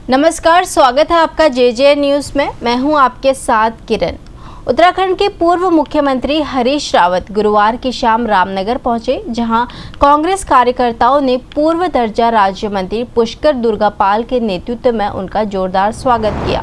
नमस्कार, स्वागत है आपका जे न्यूज़ में। मैं हूं आपके साथ किरण। उत्तराखंड के पूर्व मुख्यमंत्री हरीश रावत गुरुवार की शाम रामनगर पहुंचे, जहां कांग्रेस कार्यकर्ताओं ने पूर्व दर्जा राज्य मंत्री पुष्कर दुर्गापाल के नेतृत्व में उनका जोरदार स्वागत किया।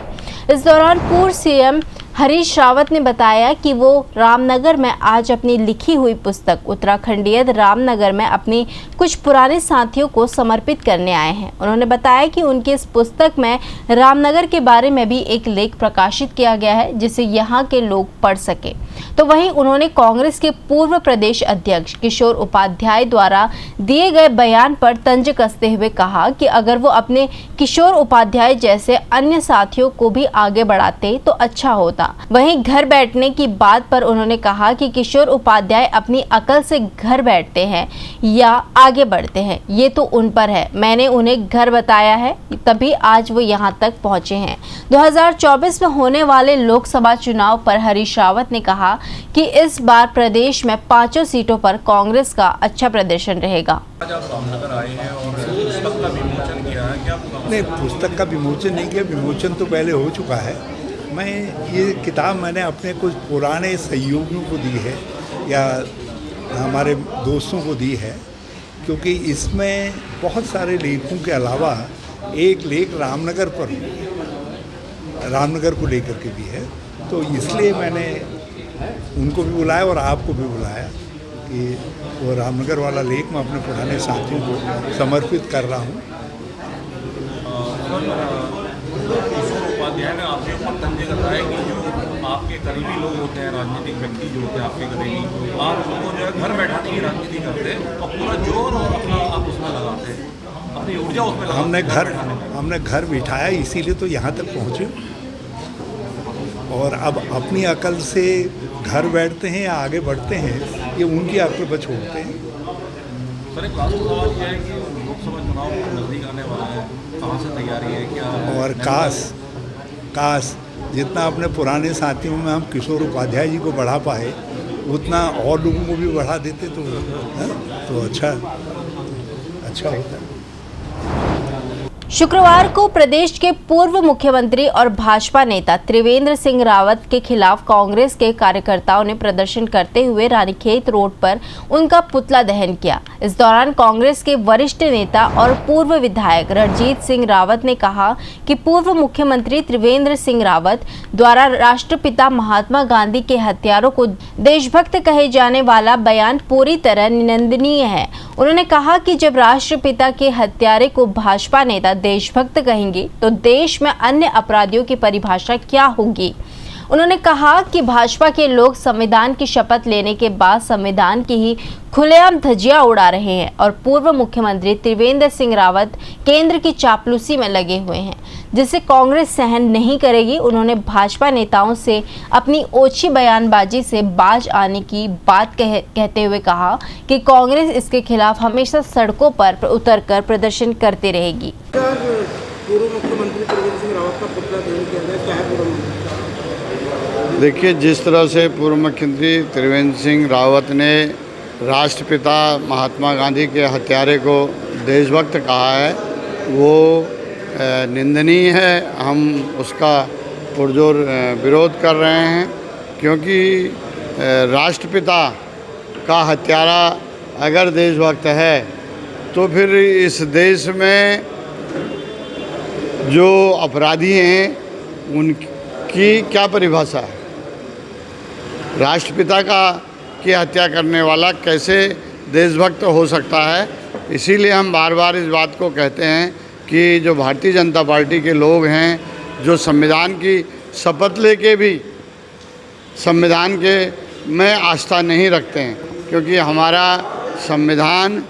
इस दौरान पूर्व सीएम हरीश रावत ने बताया कि वो रामनगर में आज अपनी लिखी हुई पुस्तक उत्तराखंडीय रामनगर में अपने कुछ पुराने साथियों को समर्पित करने आए हैं। उन्होंने बताया कि उनकी इस पुस्तक में रामनगर के बारे में भी एक लेख प्रकाशित किया गया है, जिसे यहाँ के लोग पढ़ सके। तो वहीं उन्होंने कांग्रेस के पूर्व प्रदेश अध्यक्ष किशोर उपाध्याय द्वारा दिए गए बयान पर तंज कसते हुए कहा कि अगर वो अपने किशोर उपाध्याय जैसे अन्य साथियों को भी आगे बढ़ाते तो अच्छा होता। वहीं घर बैठने की बात पर उन्होंने कहा कि किशोर उपाध्याय अपनी अकल से घर बैठते हैं या आगे बढ़ते हैं, ये तो उन पर है। मैंने उन्हें घर बताया है, तभी आज वो यहाँ तक पहुँचे हैं। 2024 में होने वाले लोकसभा चुनाव पर हरीश रावत ने कहा कि इस बार प्रदेश में 5 सीटों पर कांग्रेस का अच्छा प्रदर्शन रहेगा। आज आप रामनगर आए हैं और पुस्तक का विमोचन किया है, क्या? नहीं, पुस्तक का विमोचन नहीं किया, विमोचन तो पहले हो चुका है। मैं ये किताब मैंने अपने कुछ पुराने सहयोगियों को दी है या हमारे दोस्तों को दी है, क्योंकि इसमें बहुत सारे लेखों के अलावा एक लेख रामनगर पर रामनगर को लेकर के भी है। तो इसलिए मैंने उनको भी बुलाया और आपको भी बुलाया कि वो रामनगर वाला लेख मैं अपने पुराने साथियों को समर्पित कर रहा हूँ। उपाध्याय ने आपके ऊपर तंज लगाया कि जो आपके करीबी लोग होते हैं, राजनीतिक व्यक्ति जो होते हैं आपके करीबी, आप उनको जो है घर बैठाने की राजनीति करते हैं और पूरा जोर और अपना आप उसमें लगाते हैं, अपनी ऊर्जा उसमें लगाते। हमने घर बिठाया, इसीलिए तो यहाँ तक पहुँचे। और अब अपनी अकल से घर बैठते हैं या आगे बढ़ते हैं, ये उनकी अकल पर छोड़ते हैं। सर, एक लास्ट सवाल यह है कि लोकसभा चुनाव नज़दीक आने वाला है, कहाँ से तैयारी है, क्या? और काश जितना अपने पुराने साथियों में हम किशोर उपाध्याय जी को बढ़ा पाए, उतना और लोगों को भी बढ़ा देते तो अच्छा होता। शुक्रवार को प्रदेश के पूर्व मुख्यमंत्री और भाजपा नेता त्रिवेंद्र सिंह रावत के खिलाफ कांग्रेस के कार्यकर्ताओं ने प्रदर्शन करते हुए रानीखेत रोड पर उनका पुतला दहन किया। इस दौरान कांग्रेस के वरिष्ठ नेता और पूर्व विधायक रणजीत सिंह रावत ने कहा कि पूर्व मुख्यमंत्री त्रिवेंद्र सिंह रावत द्वारा राष्ट्रपिता महात्मा गांधी के हत्यारों को देशभक्त कहे जाने वाला बयान पूरी तरह निंदनीय है। उन्होंने कहा कि जब राष्ट्रपिता के हत्यारे को भाजपा नेता देशभक्त कहेंगे तो देश में अन्य अपराधियों की परिभाषा क्या होगी। उन्होंने कहा कि भाजपा के लोग संविधान की शपथ लेने के बाद संविधान की ही खुलेआम धज्जियां उड़ा रहे हैं और पूर्व मुख्यमंत्री त्रिवेंद्र सिंह रावत केंद्र की चापलूसी में लगे हुए हैं, जिसे कांग्रेस सहन नहीं करेगी। उन्होंने भाजपा नेताओं से अपनी ओछी बयानबाजी से बाज आने की बात कहते हुए कहा कि कांग्रेस इसके खिलाफ हमेशा सड़कों पर उतरकर प्रदर्शन करती रहेगी। पूर्व मुख्यमंत्री त्रिवेंद्र सिंह रावत का पुतला दहन किया गया, क्या है? देखिए, जिस तरह से पूर्व मुख्यमंत्री त्रिवेंद्र सिंह रावत ने राष्ट्रपिता महात्मा गांधी के हत्यारे को देशभक्त कहा है, वो निंदनीय है। हम उसका पुरजोर विरोध कर रहे हैं, क्योंकि राष्ट्रपिता का हत्यारा अगर देशभक्त है तो फिर इस देश में जो अपराधी हैं उनकी क्या परिभाषा है? राष्ट्रपिता की हत्या करने वाला कैसे देशभक्त हो सकता है? इसीलिए हम बार बार इस बात को कहते हैं कि जो भारतीय जनता पार्टी के लोग हैं, जो संविधान की शपथ लेके भी संविधान के में आस्था नहीं रखते हैं, क्योंकि हमारा संविधान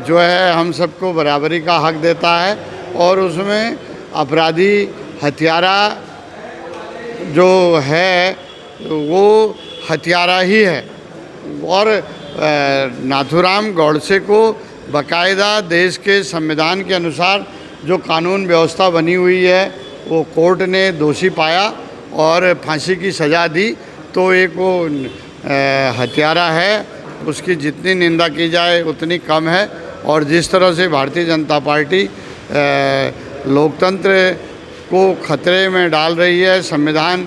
जो है हम सबको बराबरी का हक देता है और उसमें अपराधी हत्यारा जो है वो हत्यारा ही है। और नाथूराम गौडसे को बाकायदा देश के संविधान के अनुसार जो कानून व्यवस्था बनी हुई है वो कोर्ट ने दोषी पाया और फांसी की सज़ा दी, तो एक वो हत्यारा है, उसकी जितनी निंदा की जाए उतनी कम है। और जिस तरह से भारतीय जनता पार्टी लोकतंत्र को खतरे में डाल रही है, संविधान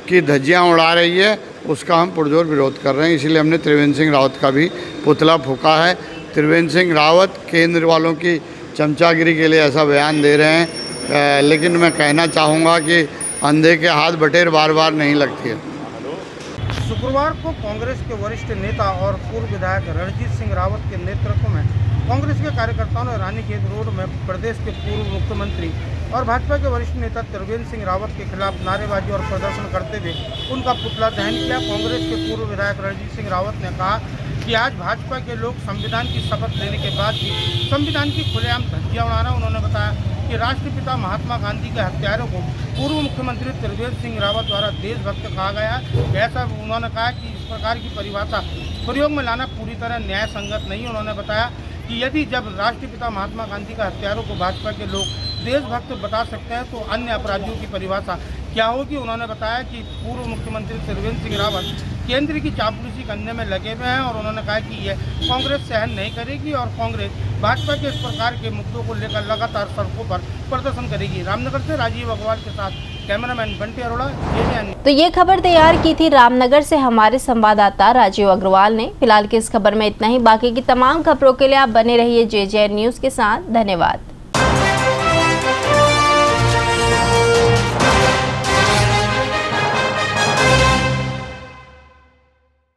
की धज्जियां उड़ा रही है, उसका हम पुरजोर विरोध कर रहे हैं। इसीलिए हमने त्रिवेंद्र सिंह रावत का भी पुतला फूंका है। त्रिवेंद्र सिंह रावत केंद्र वालों की चमचागिरी के लिए ऐसा बयान दे रहे हैं, लेकिन मैं कहना चाहूँगा कि अंधे के हाथ बटेर बार बार नहीं लगती है। शुक्रवार को कांग्रेस के वरिष्ठ नेता और पूर्व विधायक रणजीत सिंह रावत के नेतृत्व में कांग्रेस के कार्यकर्ताओं ने रानीखेत रोड में प्रदेश के पूर्व मुख्यमंत्री और भाजपा के वरिष्ठ नेता त्रिवेंद्र सिंह रावत के खिलाफ नारेबाजी और प्रदर्शन करते हुए उनका पुतला दहन किया। कांग्रेस के पूर्व विधायक रणजीत सिंह रावत ने कहा कि आज भाजपा के लोग संविधान की शपथ लेने के बाद भी संविधान की खुलेआम धज्जियां उड़ा रहे हैं। उन्होंने बताया कि राष्ट्रपिता महात्मा गांधी के हत्यारों को पूर्व मुख्यमंत्री त्रिवेंद्र सिंह रावत द्वारा देशभक्त कहा गया। ऐसा उन्होंने कहा कि इस प्रकार की परिभाषा प्रयोग में लाना पूरी तरह न्याय संगत नहीं। उन्होंने बताया कि यदि जब राष्ट्रपिता महात्मा गांधी का हत्यारों को भाजपा के लोग देशभक्त बता सकते हैं तो अन्य अपराधियों की परिभाषा क्या होगी। उन्होंने बताया कि पूर्व मुख्यमंत्री त्रिवेंद्र सिंह रावत केंद्र की चापलूसी करने में लगे हुए हैं और उन्होंने कहा कि यह कांग्रेस सहन नहीं करेगी और कांग्रेस भाजपा के इस प्रकार के मुद्दों को लेकर लगातार सड़कों पर प्रदर्शन करेगी। रामनगर से राजीव अग्रवाल के साथ कैमरामैन बंटी अरोड़ा। तो ये खबर तैयार की थी रामनगर से हमारे संवाददाता राजीव अग्रवाल ने। फिलहाल की इस खबर में इतना ही। बाकी की तमाम खबरों के लिए आप बने रहिए JJN न्यूज़ के साथ। धन्यवाद।